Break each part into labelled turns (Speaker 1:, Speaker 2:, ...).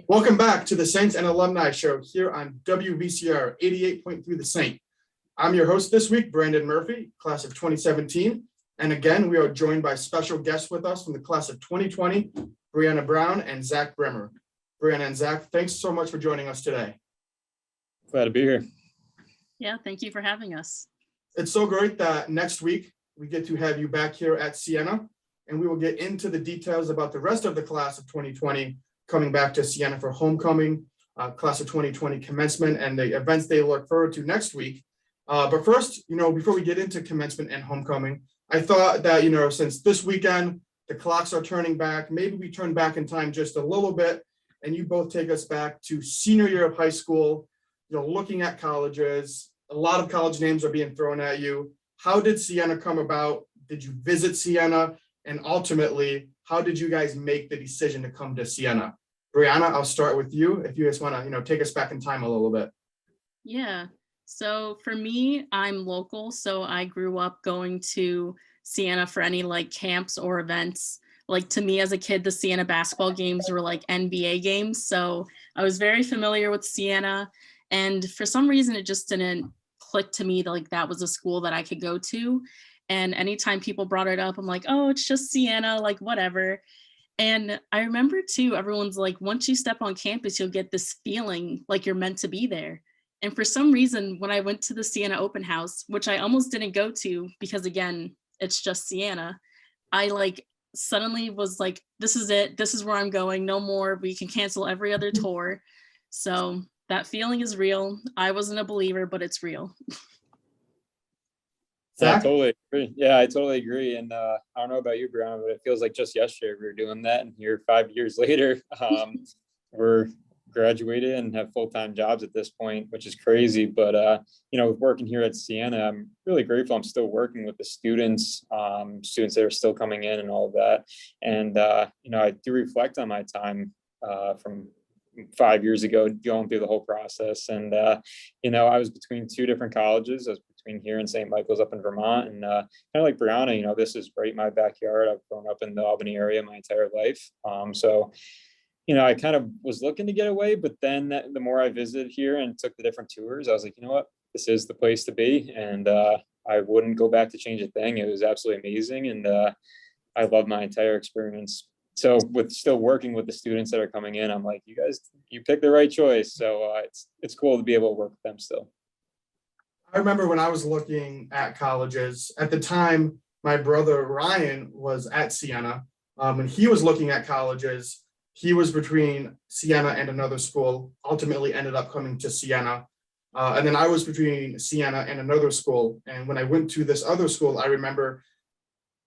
Speaker 1: Welcome back to the Saints and Alumni Show here on WVCR 88.3 The Saint. I'm your host this week, Brandon Murphy, class of 2017. And again, we are joined by special guests with us from the class of 2020, Brianna Brown and Zach Brimmer. Brianna and Zach, thanks so much for joining us today.
Speaker 2: Glad to be here.
Speaker 3: Yeah, thank you for having us.
Speaker 1: It's so great that next week we get to have you back here at Siena, and we will get into the details about the rest of the class of 2020 coming back to Siena for homecoming, class of 2020 commencement, and the events they look forward to next week. But first, before we get into commencement and homecoming, I thought that, since this weekend, the clocks are turning back, maybe we turn back in time just a little bit, and you both take us back to senior year of high school, looking at colleges. A lot of college names are being thrown at you. How did Siena come about? Did you visit Siena? And ultimately, how did you guys make the decision to come to Siena? Brianna, I'll start with you. If you guys want to, take us back in time a little bit.
Speaker 3: Yeah. So for me, I'm local. So I grew up going to Siena for any camps or events. To me as a kid, the Siena basketball games were like NBA games. So I was very familiar with Siena. And for some reason, it just didn't click to me that that was a school that I could go to. And anytime people brought it up, I'm like, oh, it's just Siena, whatever. And I remember too, everyone's like, once you step on campus, you'll get this feeling like you're meant to be there. And for some reason, when I went to the Siena open house, which I almost didn't go to because again, it's just Siena, I suddenly was like, this is it. This is where I'm going. No more. We can cancel every other tour. So that feeling is real. I wasn't a believer, but it's real.
Speaker 2: Yeah, I totally agree. Yeah, I totally agree. And I don't know about you, Brianna, but it feels like just yesterday we were doing that. And here 5 years later, we're graduated and have full-time jobs at this point, which is crazy. But, working here at Siena, I'm really grateful. I'm still working with the students that are still coming in and all of that. And, I do reflect on my time from 5 years ago, going through the whole process. And, I was between two different colleges. I was between here and St. Michael's up in Vermont. And kind of like Brianna, this is right in my backyard. I've grown up in the Albany area my entire life. I kind of was looking to get away, but then the more I visited here and took the different tours, I was like, you know what, this is the place to be. And I wouldn't go back to change a thing. It was absolutely amazing. And I love my entire experience. So with still working with the students that are coming in, I'm like, you guys, you picked the right choice. So it's cool to be able to work with them still.
Speaker 1: I remember when I was looking at colleges at the time, my brother Ryan was at Siena. When he was looking at colleges, he was between Siena and another school, ultimately ended up coming to Siena. And then I was between Siena and another school. And when I went to this other school, I remember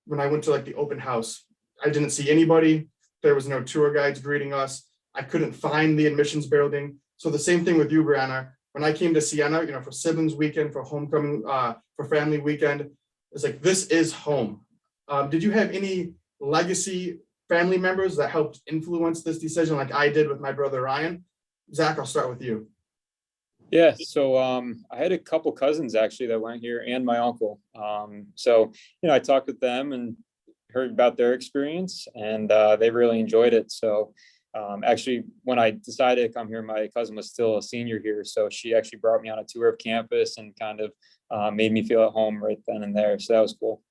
Speaker 1: when I went to the open house, I didn't see anybody. There was no tour guides greeting us. I couldn't find the admissions building. So the same thing with you, Brianna. When I came to Siena, for siblings weekend, for homecoming, for family weekend, it's like, this is home. Did you have any legacy family members that helped influence this decision like I did with my brother Ryan? Zach, I'll start with you.
Speaker 2: Yeah, so I had a couple cousins actually that went here and my uncle. I talked with them and heard about their experience, and they really enjoyed it. So actually, when I decided to come here, my cousin was still a senior here. So she actually brought me on a tour of campus and kind of made me feel at home right then and there. So that was cool.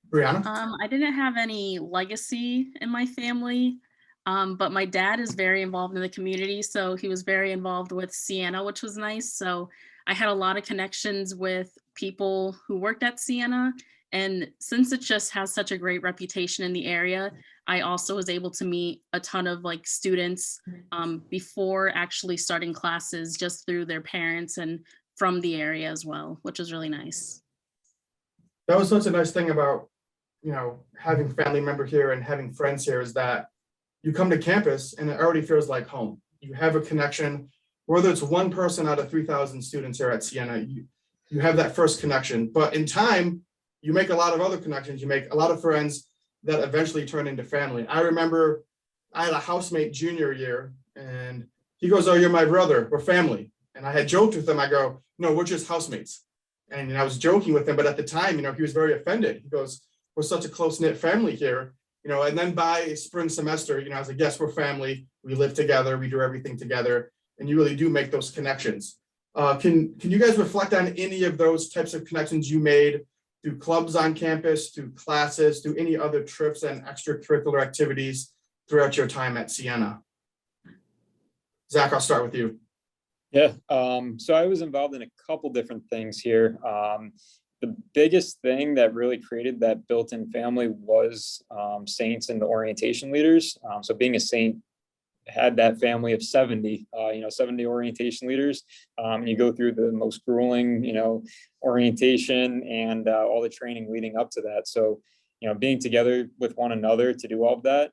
Speaker 1: Brianna?
Speaker 3: I didn't have any legacy in my family, but my dad is very involved in the community. So he was very involved with Siena, which was nice. So I had a lot of connections with people who worked at Siena. And since it just has such a great reputation in the area, I also was able to meet a ton of students before actually starting classes, just through their parents and from the area as well, which was really nice.
Speaker 1: That was such a nice thing about, having family member here and having friends here, is that you come to campus and it already feels like home. You have a connection, whether it's one person out of 3,000 students here at Siena, you have that first connection. But in time, you make a lot of other connections. You make a lot of friends that eventually turn into family. I remember I had a housemate junior year, and he goes, "Oh, you're my brother. We're family." And I had joked with him. I go, "No, we're just housemates." And I was joking with him, but at the time, he was very offended. He goes, "We're such a close-knit family here. and then by spring semester, I was like, yes, we're family. We live together. We do everything together. And you really do make those connections. Can you guys reflect on any of those types of connections you made through clubs on campus, through classes, through any other trips and extracurricular activities throughout your time at Siena? Zach, I'll start with you.
Speaker 2: Yeah, so I was involved in a couple different things here. The biggest thing that really created that built-in family was Saints and the orientation leaders. So being a Saint had that family of 70, 70 orientation leaders. And you go through the most grueling, orientation and all the training leading up to that. So, being together with one another to do all of that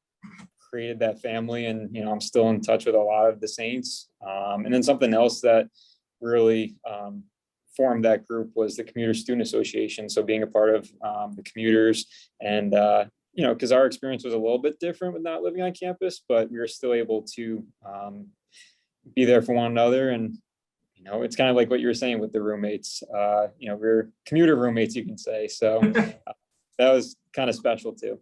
Speaker 2: created that family. And, I'm still in touch with a lot of the Saints. And then something else that really formed that group was the Commuter Student Association. So being a part of the commuters and, because our experience was a little bit different with not living on campus, but we were still able to be there for one another. And, it's kind of like what you were saying with the roommates, we're commuter roommates, you can say. So that was kind of special too.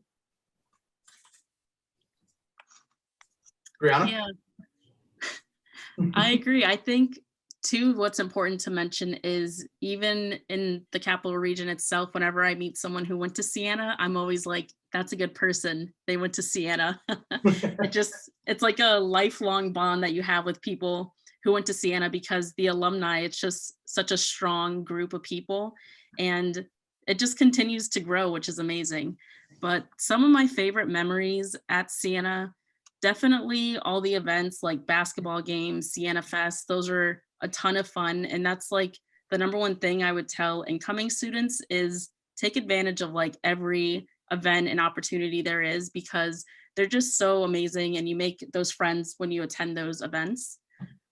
Speaker 1: Brianna?
Speaker 3: Yeah, I agree. I think too, what's important to mention is even in the capital region itself, whenever I meet someone who went to Siena, I'm always like, that's a good person. They went to Siena. It's like a lifelong bond that you have with people who went to Siena, because the alumni, it's just such a strong group of people and it just continues to grow, which is amazing. But some of my favorite memories at Siena, definitely all the events like basketball games, Siena Fest, those are a ton of fun. And that's like the number one thing I would tell incoming students is take advantage of like every event and opportunity there is, because they're just so amazing and you make those friends when you attend those events.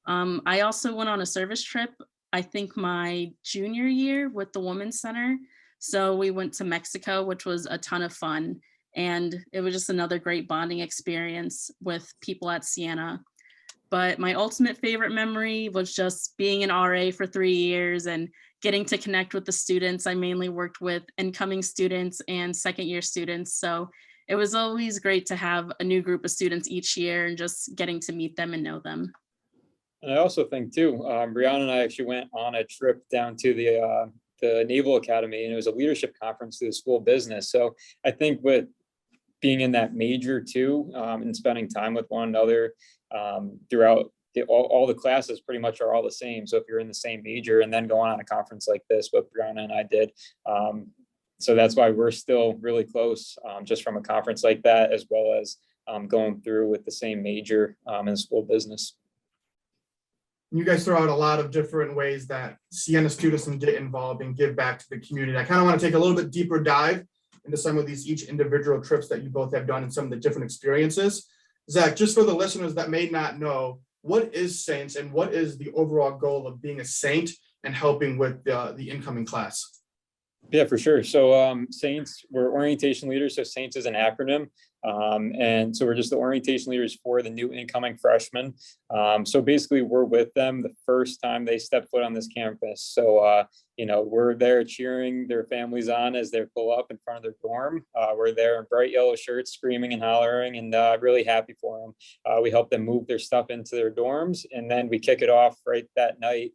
Speaker 3: I also went on a service trip, I think my junior year with the Women's Center. So we went to Mexico, which was a ton of fun. And it was just another great bonding experience with people at Siena. But my ultimate favorite memory was just being an RA for 3 years and getting to connect with the students. I mainly worked with incoming students and second year students. So it was always great to have a new group of students each year and just getting to meet them and know them.
Speaker 2: And I also think too, Brianna and I actually went on a trip down to the Naval Academy, and it was a leadership conference through the School of Business. So I think with being in that major too, and spending time with one another throughout all the classes pretty much are all the same. So if you're in the same major and then going on a conference like this, what Brianna and I did. So that's why we're still really close, just from a conference like that, as well as going through with the same major in School of Business.
Speaker 1: You guys throw out a lot of different ways that Siena students can get involved and give back to the community. I kind of want to take a little bit deeper dive into some of these each individual trips that you both have done and some of the different experiences. Zach, just for the listeners that may not know, what is Saints and what is the overall goal of being a Saint and helping with the incoming class?
Speaker 2: Yeah, for sure. So Saints, we're orientation leaders. So Saints is an acronym. And so we're just the orientation leaders for the new incoming freshmen. So basically we're with them the first time they step foot on this campus. So, we're there cheering their families on as they pull up in front of their dorm. We're there in bright yellow shirts, screaming and hollering, and really happy for them. We help them move their stuff into their dorms, and then we kick it off right that night,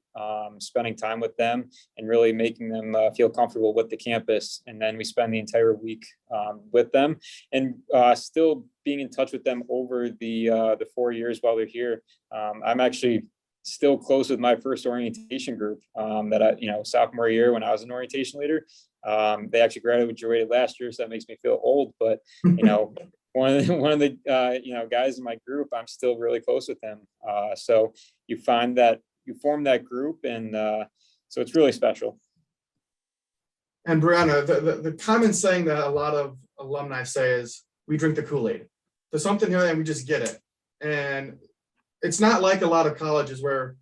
Speaker 2: spending time with them and really making them feel comfortable with the campus. And then we spend the entire week with them, and still being in touch with them over the 4 years while they're here. I'm actually still close with my first orientation group that I, sophomore year when I was an orientation leader. They actually graduated last year, so that makes me feel old. But one of the guys in my group, I'm still really close with him. So you find that you form that group, and so it's really special.
Speaker 1: And Brianna, the common saying that a lot of alumni say is, we drink the Kool-Aid. There's something here and we just get it. And it's not like a lot of colleges where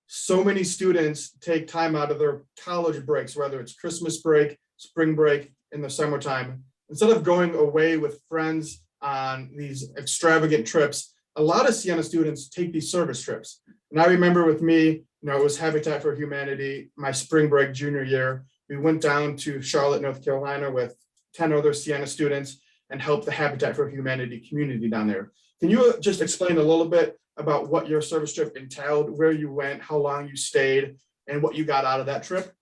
Speaker 1: so many students take time out of their college breaks, whether it's Christmas break, spring break, in the summertime. Instead of going away with friends on these extravagant trips, a lot of Siena students take these service trips. And I remember with me, it was Habitat for Humanity, my spring break junior year. We went down to Charlotte, North Carolina with 10 other Siena students. and help the Habitat for Humanity community down there. Can you just explain a little bit about what your service trip entailed, where you went, how long you stayed, and what you got out of that trip?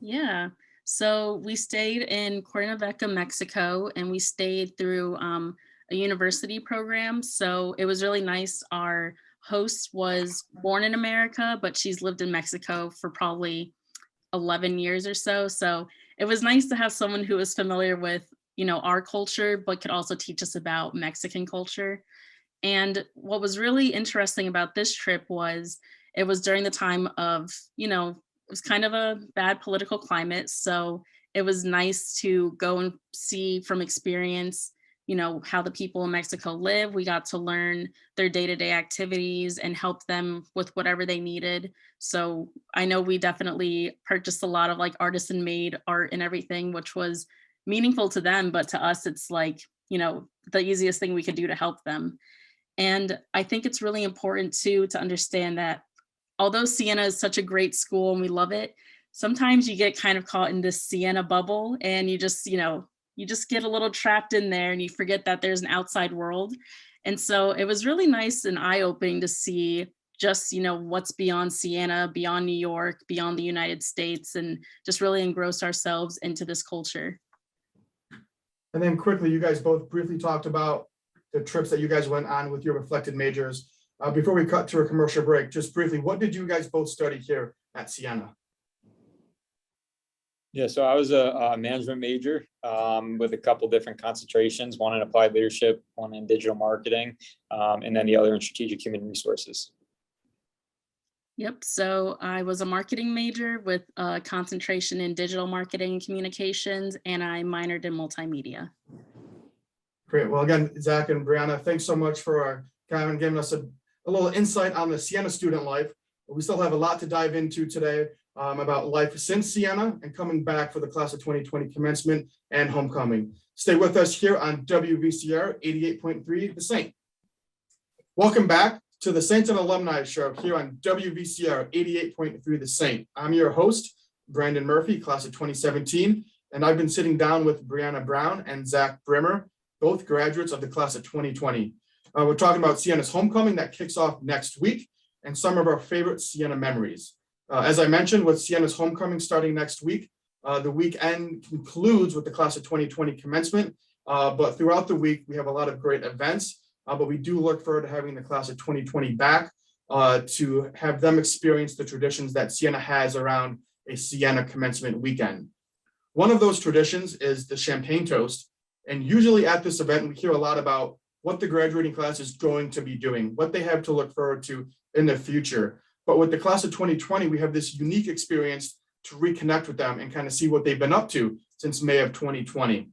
Speaker 3: Yeah. So we stayed in Cuernavaca, Mexico, and we stayed through a university program. So it was really nice. Our host was born in America, but she's lived in Mexico for probably 11 years or so. So it was nice to have someone who was familiar with, our culture, but could also teach us about Mexican culture. And what was really interesting about this trip was it was during the time of, it was kind of a bad political climate. So it was nice to go and see from experience, how the people in Mexico live. We got to learn their day-to-day activities and help them with whatever they needed. So I know we definitely purchased a lot of like artisan made art and everything, which was meaningful to them. But to us, it's like, the easiest thing we could do to help them. And I think it's really important too to understand that although Siena is such a great school and we love it, sometimes you get kind of caught in this Siena bubble and you just get a little trapped in there and you forget that there's an outside world. And so it was really nice and eye-opening to see just, what's beyond Siena, beyond New York, beyond the United States, and just really engross ourselves into this culture.
Speaker 1: And then quickly, you guys both briefly talked about the trips that you guys went on with your reflected majors. Before we cut to a commercial break, just briefly, what did you guys both study here at Siena?
Speaker 2: Yeah, so I was a management major with a couple different concentrations, one in applied leadership, one in digital marketing, and then the other in strategic human resources.
Speaker 3: Yep. So I was a marketing major with a concentration in digital marketing and communications, and I minored in multimedia.
Speaker 1: Great. Well, again, Zach and Brianna, thanks so much for kind of giving us a little insight on the Siena student life. We still have a lot to dive into today about life since Siena and coming back for the class of 2020 commencement and homecoming. Stay with us here on WVCR 88.3 The Saint. Welcome back to the Saints and Alumni Show here on WVCR 88.3 The Saint. I'm your host, Brandon Murphy, class of 2017, and I've been sitting down with Brianna Brown and Zach Brimmer, both graduates of the class of 2020. We're talking about Siena's homecoming that kicks off next week and some of our favorite Siena memories. As I mentioned, with Siena's homecoming starting next week, the weekend concludes with the class of 2020 commencement, but throughout the week, we have a lot of great events, but we do look forward to having the class of 2020 back to have them experience the traditions that Siena has around a Siena commencement weekend. One of those traditions is the champagne toast. And usually at this event, we hear a lot about what the graduating class is going to be doing, what they have to look forward to in the future. But with the class of 2020, we have this unique experience to reconnect with them and kind of see what they've been up to since May of 2020.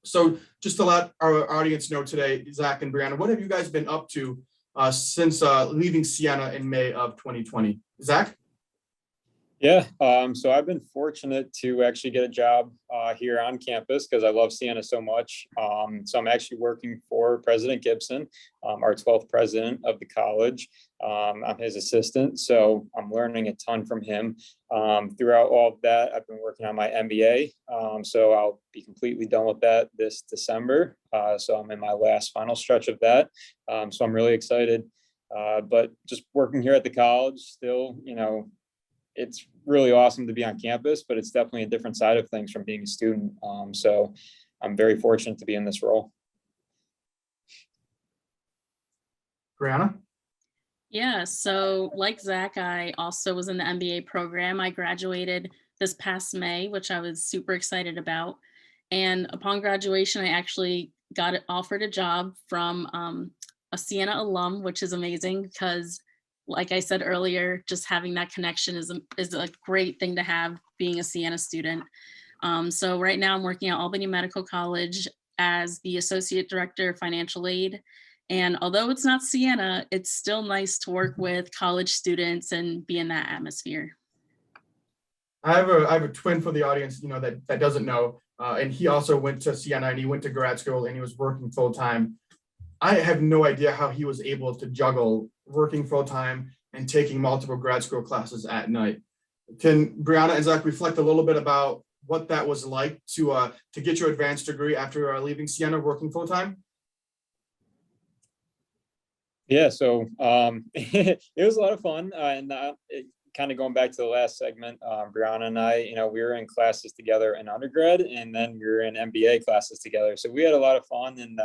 Speaker 1: So just to let our audience know today, Zach and Brianna, what have you guys been up to since leaving Siena in May of 2020? Zach?
Speaker 2: Yeah, so I've been fortunate to actually get a job here on campus because I love Siena so much. So I'm actually working for President Gibson, our 12th president of the college. I'm his assistant, so I'm learning a ton from him. Throughout all of that, I've been working on my MBA, so I'll be completely done with that this December. So I'm in my last final stretch of that, so I'm really excited. But just working here at the college still, it's really awesome to be on campus, but it's definitely a different side of things from being a student. So I'm very fortunate to be in this role.
Speaker 1: Brianna?
Speaker 3: Yeah, so like Zach, I also was in the MBA program. I graduated this past May, which I was super excited about. And upon graduation, I actually got offered a job from a Siena alum, which is amazing because like I said earlier, just having that connection is a great thing to have being a Siena student. So right now I'm working at Albany Medical College as the Associate Director of Financial Aid. And although it's not Siena, it's still nice to work with college students and be in that atmosphere.
Speaker 1: I have a twin for the audience, that doesn't know, and he also went to Siena and he went to grad school and he was working full time. I have no idea how he was able to juggle working full time and taking multiple grad school classes at night. Can Brianna and Zach reflect a little bit about what that was like to get your advanced degree after leaving Siena, working full time?
Speaker 2: Yeah, so it was a lot of fun, and kind of going back to the last segment, Brianna and I, we were in classes together in undergrad, and then we were in MBA classes together. So we had a lot of fun, and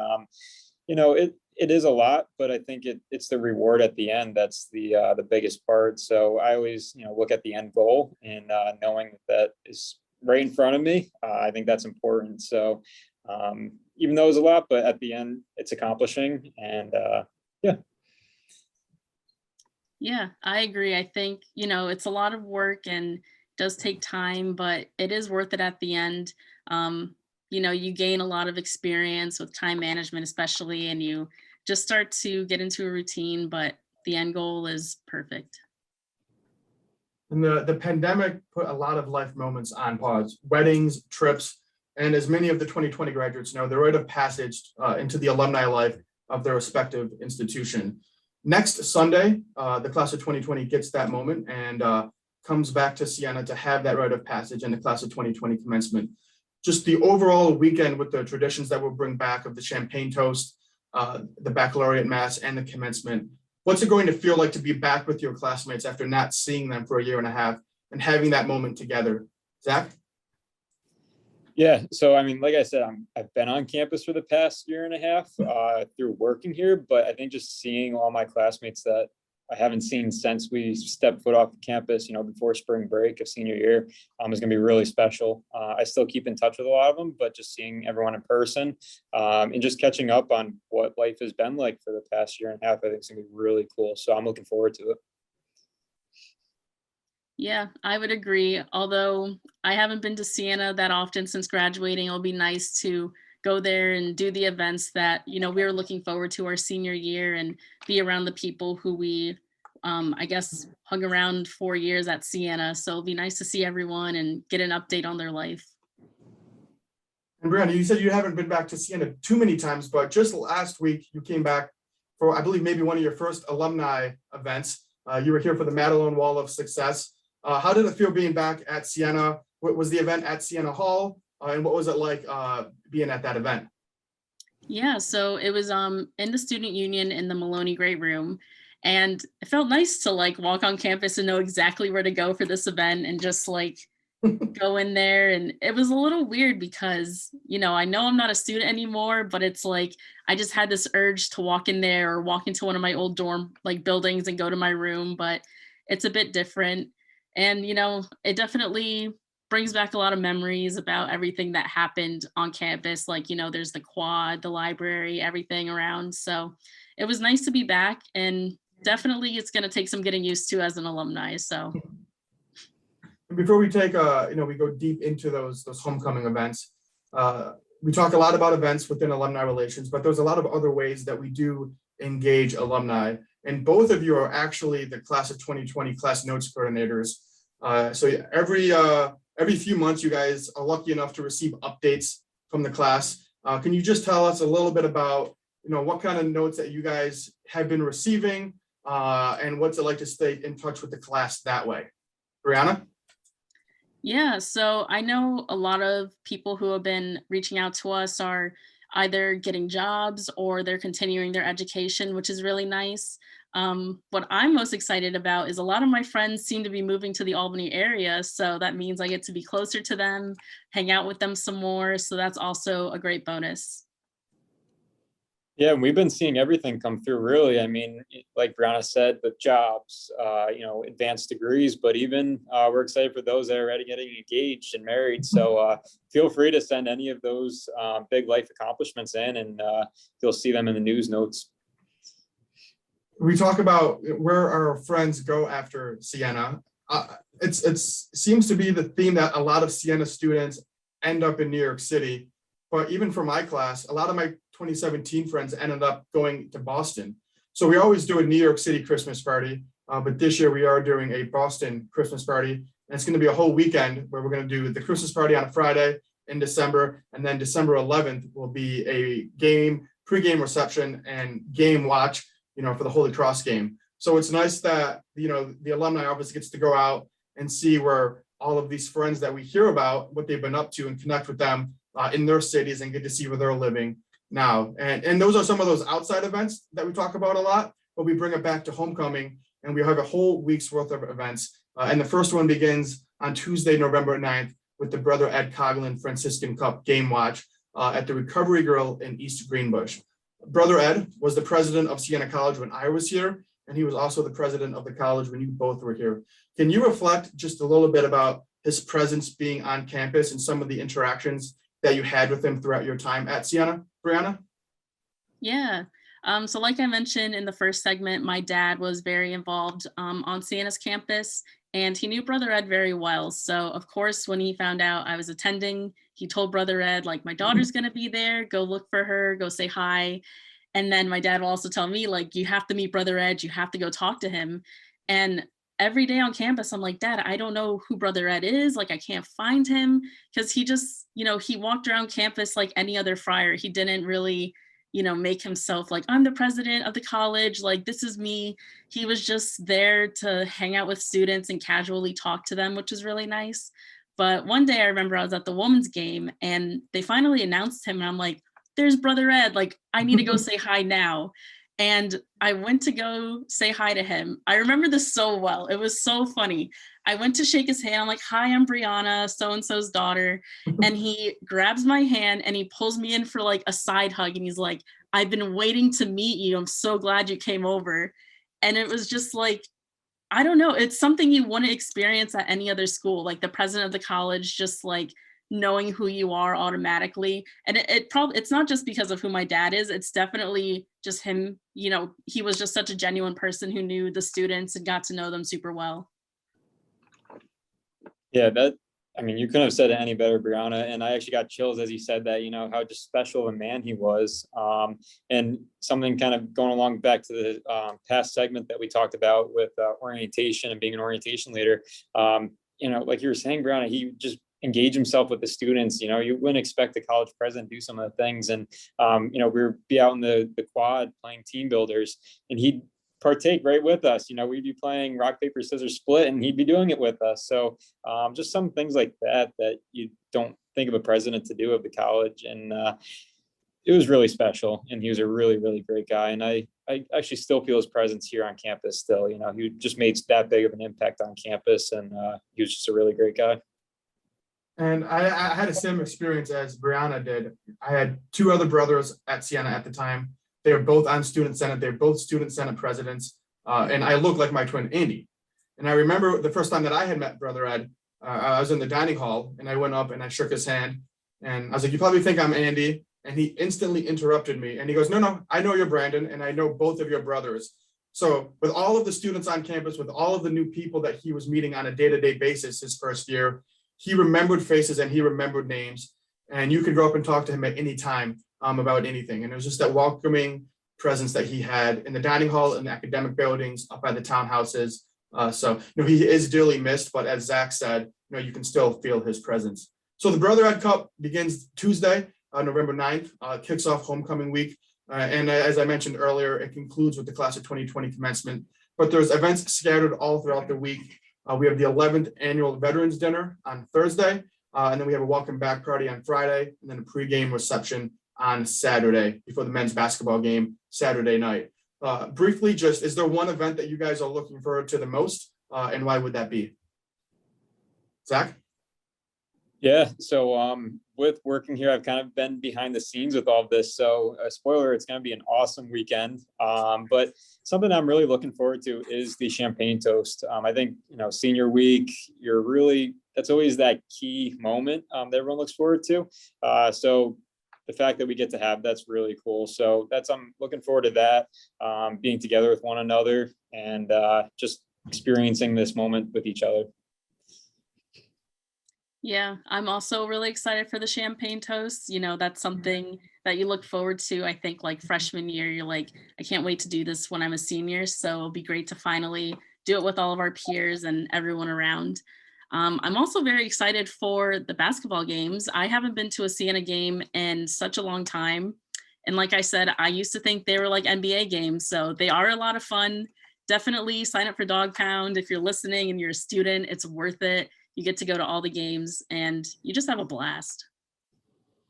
Speaker 2: it is a lot, but I think it's the reward at the end that's the biggest part. So I always look at the end goal, and knowing that is right in front of me. I think that's important. So even though it was a lot, but at the end it's accomplishing, and yeah.
Speaker 3: Yeah, I agree. I think, it's a lot of work and does take time, but it is worth it at the end. You gain a lot of experience with time management, especially, and you just start to get into a routine, but the end goal is perfect.
Speaker 1: And the pandemic put a lot of life moments on pause, weddings, trips, and as many of the 2020 graduates know, the rite of passage into the alumni life of their respective institution. Next Sunday, the class of 2020 gets that moment and comes back to Siena to have that rite of passage and the class of 2020 commencement. Just the overall weekend with the traditions that we'll bring back of the champagne toast, the baccalaureate mass, and the commencement. What's it going to feel like to be back with your classmates after not seeing them for a year and a half and having that moment together? Zach?
Speaker 2: Yeah, so I mean, like I said, I've been on campus for the past year and a half through working here, but I think just seeing all my classmates that I haven't seen since we stepped foot off the campus, before spring break of senior year, is going to be really special. I still keep in touch with a lot of them, but just seeing everyone in person and just catching up on what life has been like for the past year and a half, I think it's going to be really cool. So I'm looking forward to it.
Speaker 3: Yeah, I would agree. Although I haven't been to Siena that often since graduating, it'll be nice to go there and do the events that, we were looking forward to our senior year and be around the people who we, I guess, hung around 4 years at Siena. So it'll be nice to see everyone and get an update on their life.
Speaker 1: And Brianna, you said you haven't been back to Siena too many times, but just last week you came back for, I believe, maybe one of your first alumni events. You were here for the Madelon Wall of Success. How did it feel being back at Siena? What was the event at Siena Hall? And what was it like being at that event?
Speaker 3: Yeah, so it was in the student union in the Maloney Great Room. And it felt nice to walk on campus and know exactly where to go for this event and just go in there. And it was a little weird because, I know I'm not a student anymore, but it's I just had this urge to walk in there or walk into one of my old dorm buildings and go to my room, but it's a bit different. And, it definitely brings back a lot of memories about everything that happened on campus. There's the quad, the library, everything around. So it was nice to be back, and definitely it's going to take some getting used to as an alumni. So
Speaker 1: before we take, we go deep into those homecoming events, we talk a lot about events within alumni relations, but there's a lot of other ways that we do engage alumni. And both of you are actually the class of 2020 class notes coordinators. So every few months, you guys are lucky enough to receive updates from the class. Can you just tell us a little bit about, what kind of notes that you guys have been receiving and what's it like to stay in touch with the class that way? Brianna?
Speaker 3: Yeah, so I know a lot of people who have been reaching out to us are either getting jobs or they're continuing their education, which is really nice. What I'm most excited about is a lot of my friends seem to be moving to the Albany area. So that means I get to be closer to them, hang out with them some more. So that's also a great bonus.
Speaker 2: Yeah, we've been seeing everything come through, really. I mean, like Brianna said, the jobs, advanced degrees, but even we're excited for those that are already getting engaged and married. So feel free to send any of those big life accomplishments in, and you'll see them in the news notes.
Speaker 1: We talk about where our friends go after Siena. It seems to be the theme that a lot of Siena students end up in New York City. But even for my class, a lot of my 2017 friends ended up going to Boston. So we always do a New York City Christmas party, but this year we are doing a Boston Christmas party. And it's going to be a whole weekend where we're going to do the Christmas party on a Friday in December. And then December 11th will be a pregame reception and game watch, for the Holy Cross game. So it's nice that, the alumni office gets to go out and see where all of these friends that we hear about, what they've been up to, and connect with them in their cities and get to see where they're living now. And those are some of those outside events that we talk about a lot, but we bring it back to homecoming, and we have a whole week's worth of events. And the first one begins on Tuesday, November 9th, with the Brother Ed Coughlin Franciscan Cup Game Watch at the Recovery Grill in East Greenbush. Brother Ed was the president of Siena College when I was here, and he was also the president of the college when you both were here. Can you reflect just a little bit about his presence being on campus and some of the interactions that you had with him throughout your time at Siena, Brianna?
Speaker 3: Yeah. So like I mentioned in the first segment, my dad was very involved on Siena's campus, and he knew Brother Ed very well. So of course, when he found out I was attending, he told Brother Ed, like, my daughter's gonna be there, go look for her, go say hi. And then my dad will also tell me, like, you have to meet Brother Ed, you have to go talk to him. And every day on campus, I'm like, Dad, I don't know who Brother Ed is. Like, I can't find him, because he just, he walked around campus like any other friar. He didn't really, make himself like, I'm the president of the college, like, this is me. He was just there to hang out with students and casually talk to them, which is really nice. But one day I remember I was at the women's game and they finally announced him, and I'm like, there's Brother Ed, like, I need to go say hi now. And I went to go say hi to him. I remember this so well. It was so funny. I went to shake his hand. I'm like, hi, I'm Brianna, so-and-so's daughter. And he grabs my hand and he pulls me in for like a side hug. And he's like, I've been waiting to meet you. I'm so glad you came over. And it was just like, I don't know. It's something you wouldn't experience at any other school. Like the president of the college, just like knowing who you are automatically. And it's not just because of who my dad is. It's definitely just him. He was just such a genuine person who knew the students and got to know them super well.
Speaker 2: Yeah, you couldn't have said it any better, Brianna. And I actually got chills as you said that, how just special of a man he was. And something kind of going along back to the past segment that we talked about with orientation and being an orientation leader. Like you were saying, Brianna, he just engage himself with the students. You wouldn't expect the college president to do some of the things. And, we'd be out in the quad playing team builders, and he'd partake right with us. We'd be playing rock, paper, scissors, split, and he'd be doing it with us. So just some things like that you don't think of a president to do of the college. And it was really special. And he was a really, really great guy. And I actually still feel his presence here on campus still. He just made that big of an impact on campus, and he was just a really great guy.
Speaker 1: And I had a similar experience as Brianna did. I had two other brothers at Siena at the time. They were both on student senate. They're both student senate presidents. And I looked like my twin, Andy. And I remember the first time that I had met Brother Ed, I was in the dining hall and I went up and I shook his hand. And I was like, you probably think I'm Andy. And he instantly interrupted me. And he goes, no, I know you're Brandon, and I know both of your brothers. So with all of the students on campus, with all of the new people that he was meeting on a day-to-day basis his first year, he remembered faces and he remembered names. And you could go up and talk to him at any time about anything. And it was just that welcoming presence that he had in the dining hall, in the academic buildings, up by the townhouses. So he is dearly missed, but as Zach said, you can still feel his presence. So the Brother Ed Cup begins Tuesday, November 9th, kicks off homecoming week. And as I mentioned earlier, it concludes with the class of 2020 commencement. But there's events scattered all throughout the week. We have the 11th annual Veterans Dinner on Thursday, and then we have a welcome back party on Friday, and then a pregame reception on Saturday before the men's basketball game Saturday night. Briefly, is there one event that you guys are looking forward to the most, and why would that be? Zach?
Speaker 2: Yeah, so with working here, I've kind of been behind the scenes with all of this. So spoiler, it's going to be an awesome weekend. But something I'm really looking forward to is the champagne toast. I think, senior week, that's always that key moment that everyone looks forward to. So the fact that we get to have that's really cool. So I'm looking forward to that, being together with one another and just experiencing this moment with each other.
Speaker 3: Yeah, I'm also really excited for the champagne toast. That's something that you look forward to. I think like freshman year, you're like, I can't wait to do this when I'm a senior. So it'll be great to finally do it with all of our peers and everyone around. I'm also very excited for the basketball games. I haven't been to a Siena game in such a long time. And like I said, I used to think they were like NBA games. So they are a lot of fun. Definitely sign up for Dog Pound. If you're listening and you're a student, it's worth it. You get to go to all the games and you just have a blast.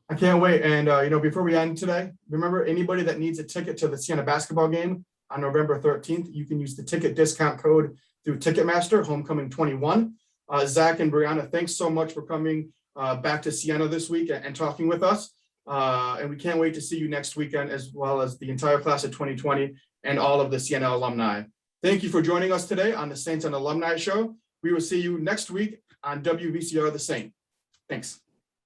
Speaker 1: I can't wait. And, before we end today, remember, anybody that needs a ticket to the Siena basketball game on November 13th, you can use the ticket discount code through Ticketmaster, Homecoming 21. Zach and Brianna, thanks so much for coming back to Siena this week and talking with us. And we can't wait to see you next weekend, as well as the entire class of 2020 and all of the Siena alumni. Thank you for joining us today on the Saints and Alumni Show. We will see you next week on WVCR The Saint. Thanks.